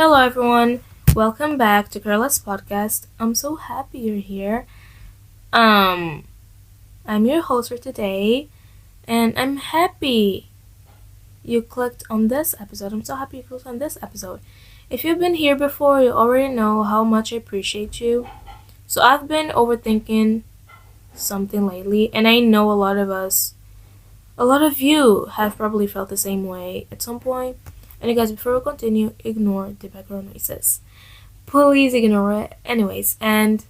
Hello, everyone. Welcome back to Carla's podcast. I'm so happy you're here. Um, I'm your host for today, and I'm happy you clicked on this episode. I'm so happy you clicked on this episode. If you've been here before, you already know how much I appreciate you. So I've been overthinking something lately, and I know a lot of you have probably felt the same way at some point. And you guys, before we continue, ignore the background noises. Please ignore it. Anyways, and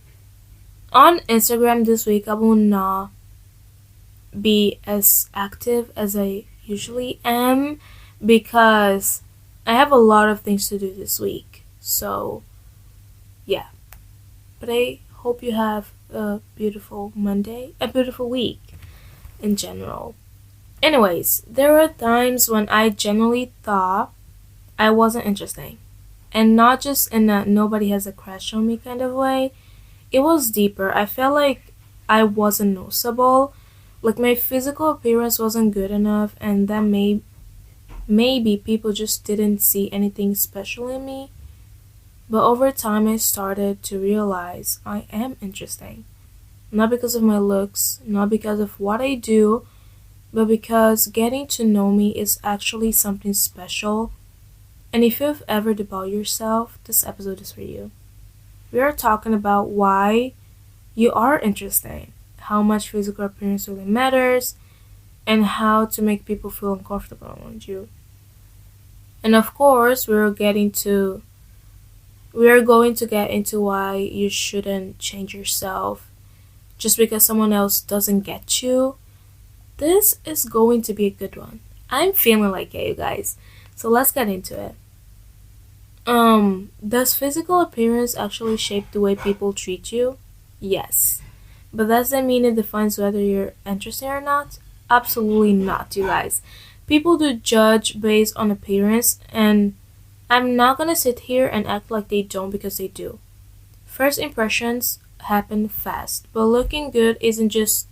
on Instagram this week, I will not be as active as I usually am because I have a lot of things to do this week. So, yeah. But I hope you have a beautiful Monday, a beautiful week in general. Anyways, there were times when I genuinely thought I wasn't interesting. And not just in a nobody has a crush on me kind of way. It was deeper. I felt like I wasn't noticeable. Like my physical appearance wasn't good enough and that maybe people just didn't see anything special in me. But over time I started to realize I am interesting. Not because of my looks, not because of what I do, but because getting to know me is actually something special. And if you've ever doubted yourself, this episode is for you. We are talking about why you are interesting, how much physical appearance really matters, and how to make people feel uncomfortable around you. And of course, we are going to get into why you shouldn't change yourself just because someone else doesn't get you. This is going to be a good one. I'm feeling like it, you guys. So let's get into it. Does physical appearance actually shape the way people treat you? Yes. But does that mean it defines whether you're interesting or not? Absolutely not, you guys. People do judge based on appearance, and I'm not gonna sit here and act like they don't because they do. First impressions happen fast, but looking good isn't just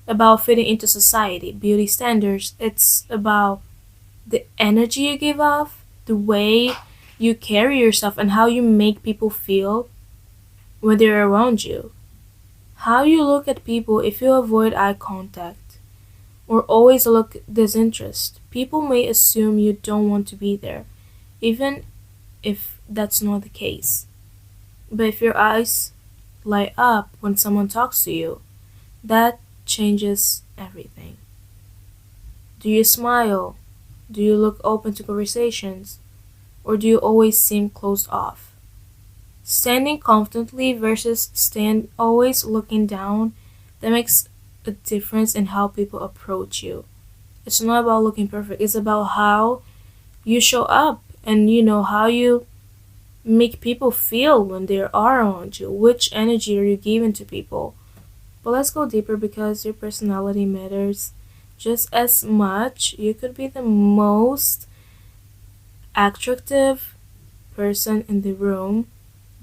about fitting into society, beauty standards. It's about the energy you give off, the way you carry yourself, and how you make people feel when they're around you. How you look at people if you avoid eye contact or always look disinterested. People may assume you don't want to be there, even if that's not the case. But if your eyes light up when someone talks to you, that changes everything. Do you smile? Do you look open to conversations? Or do you always seem closed off? Standing confidently versus stand always looking down, that makes a difference in how people approach you. It's not about looking perfect, it's about how you show up and how you make people feel when they are around you. Which energy are you giving to people? But let's go deeper because your personality matters just as much. You could be the most attractive person in the room,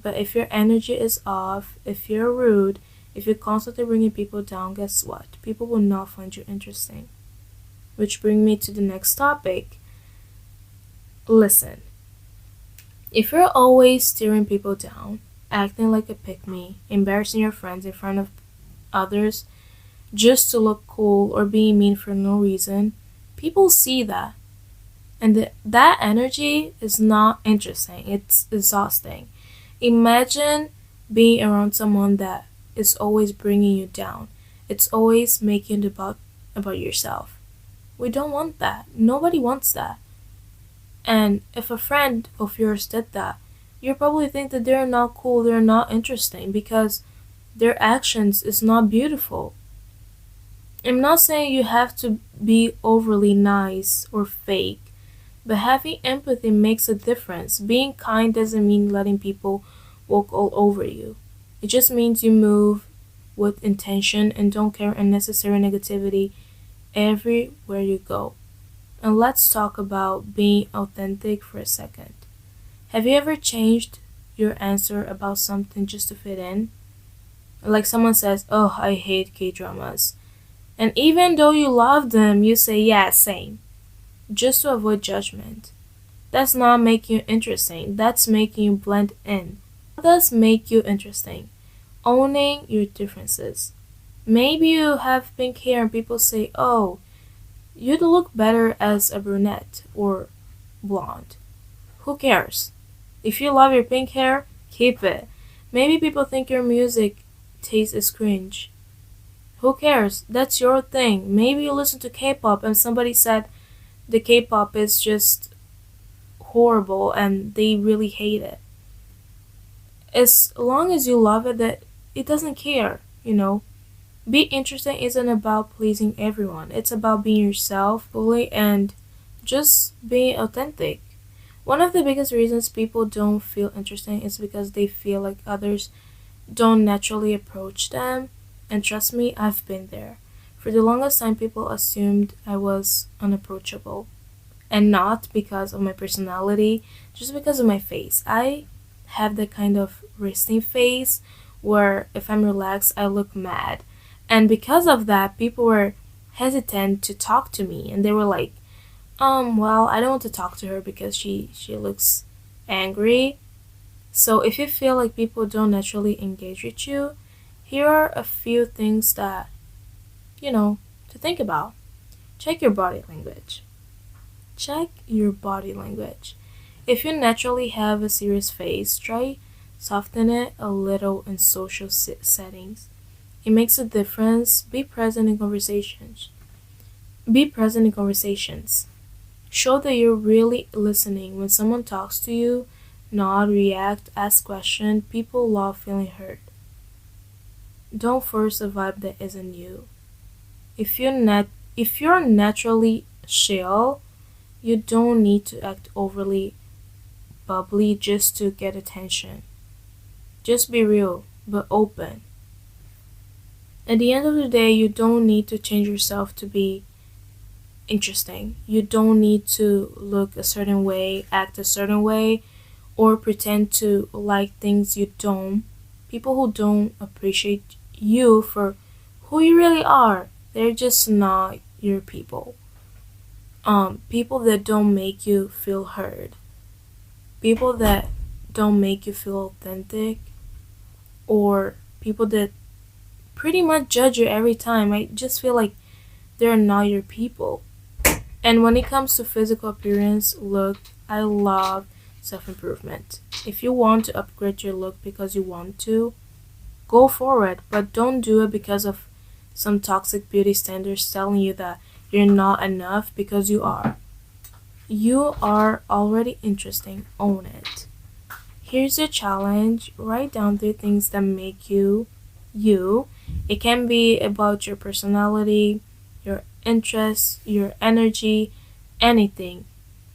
but if your energy is off, if you're rude, if you're constantly bringing people down, guess what? People will not find you interesting. Which brings me to the next topic. Listen, if you're always steering people down, acting like a pick-me, embarrassing your friends in front of others just to look cool or being mean for no reason, people see that. And that energy is not interesting. It's exhausting. Imagine being around someone that is always bringing you down. It's always making it about yourself. We don't want that. Nobody wants that. And if a friend of yours did that, you probably think that they're not cool, they're not interesting because their actions is not beautiful. I'm not saying you have to be overly nice or fake. But having empathy makes a difference. Being kind doesn't mean letting people walk all over you. It just means you move with intention and don't carry unnecessary negativity everywhere you go. And let's talk about being authentic for a second. Have you ever changed your answer about something just to fit in? Like someone says, "Oh, I hate K-dramas." And even though you love them, you say, "Yeah, same." Just to avoid judgment. That's not making you interesting. That's making you blend in. What does make you interesting? Owning your differences. Maybe you have pink hair and people say, oh, you'd look better as a brunette or blonde. Who cares? If you love your pink hair, keep it. Maybe people think your music taste is cringe. Who cares? That's your thing. Maybe you listen to K-pop and somebody said the K-pop is just horrible and they really hate it. As long as you love it, that it doesn't care, you know. Be interesting isn't about pleasing everyone. It's about being yourself fully and just being authentic. One of the biggest reasons people don't feel interesting is because they feel like others don't naturally approach them. And trust me, I've been there. For the longest time, people assumed I was unapproachable. And not because of my personality, just because of my face. I have that kind of resting face where if I'm relaxed, I look mad. And because of that, people were hesitant to talk to me. And they were like, well, I don't want to talk to her because she looks angry. So if you feel like people don't naturally engage with you, here are a few things that, to think about. Check your body language. Check your body language. If you naturally have a serious face, try soften it a little in social settings. It makes a difference. Be present in conversations. Be present in conversations. Show that you're really listening when someone talks to you. Nod, react, ask questions. People love feeling heard. Don't force a vibe that isn't you. If you're naturally chill, you don't need to act overly bubbly just to get attention. Just be real, but open. At the end of the day, you don't need to change yourself to be interesting. You don't need to look a certain way, act a certain way, or pretend to like things you don't. People who don't appreciate you for who you really are, they're just not your people. People that don't make you feel heard. People that don't make you feel authentic, or people that pretty much judge you every time. I just feel like they're not your people. And when it comes to physical appearance, look, I love self-improvement. If you want to upgrade your look because you want to, go for it, but don't do it because of some toxic beauty standards telling you that you're not enough, because you are. You are already interesting. Own it. Here's your challenge. Write down 3 things that make you you. It can be about your personality, your interests, your energy, anything.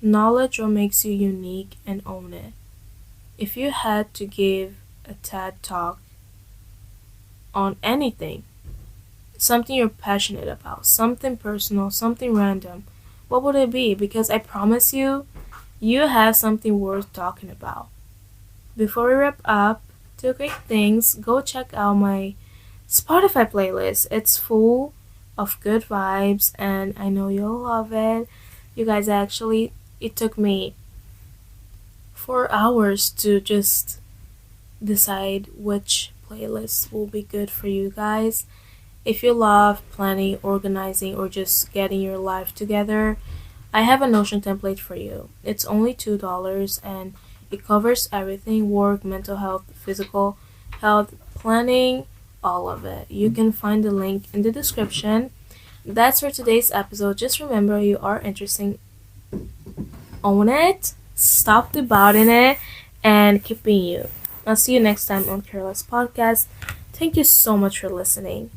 Knowledge what makes you unique and own it. If you had to give a TED talk on anything, something you're passionate about, something personal, something random, what would it be? Because I promise you, you have something worth talking about. Before we wrap up, 2 quick things. Go check out my Spotify playlist. It's full of good vibes and I know you'll love it. You guys, actually, it took me 4 hours to just decide which playlist will be good for you guys. If you love planning, organizing, or just getting your life together, I have a Notion template for you. It's only $2 and it covers everything: work, mental health, physical health, planning, all of it. You can find the link in the description. That's for today's episode. Just remember, you are interesting. Own it, stop debating it, and keep being you. I'll see you next time on Careless Podcast. Thank you so much for listening.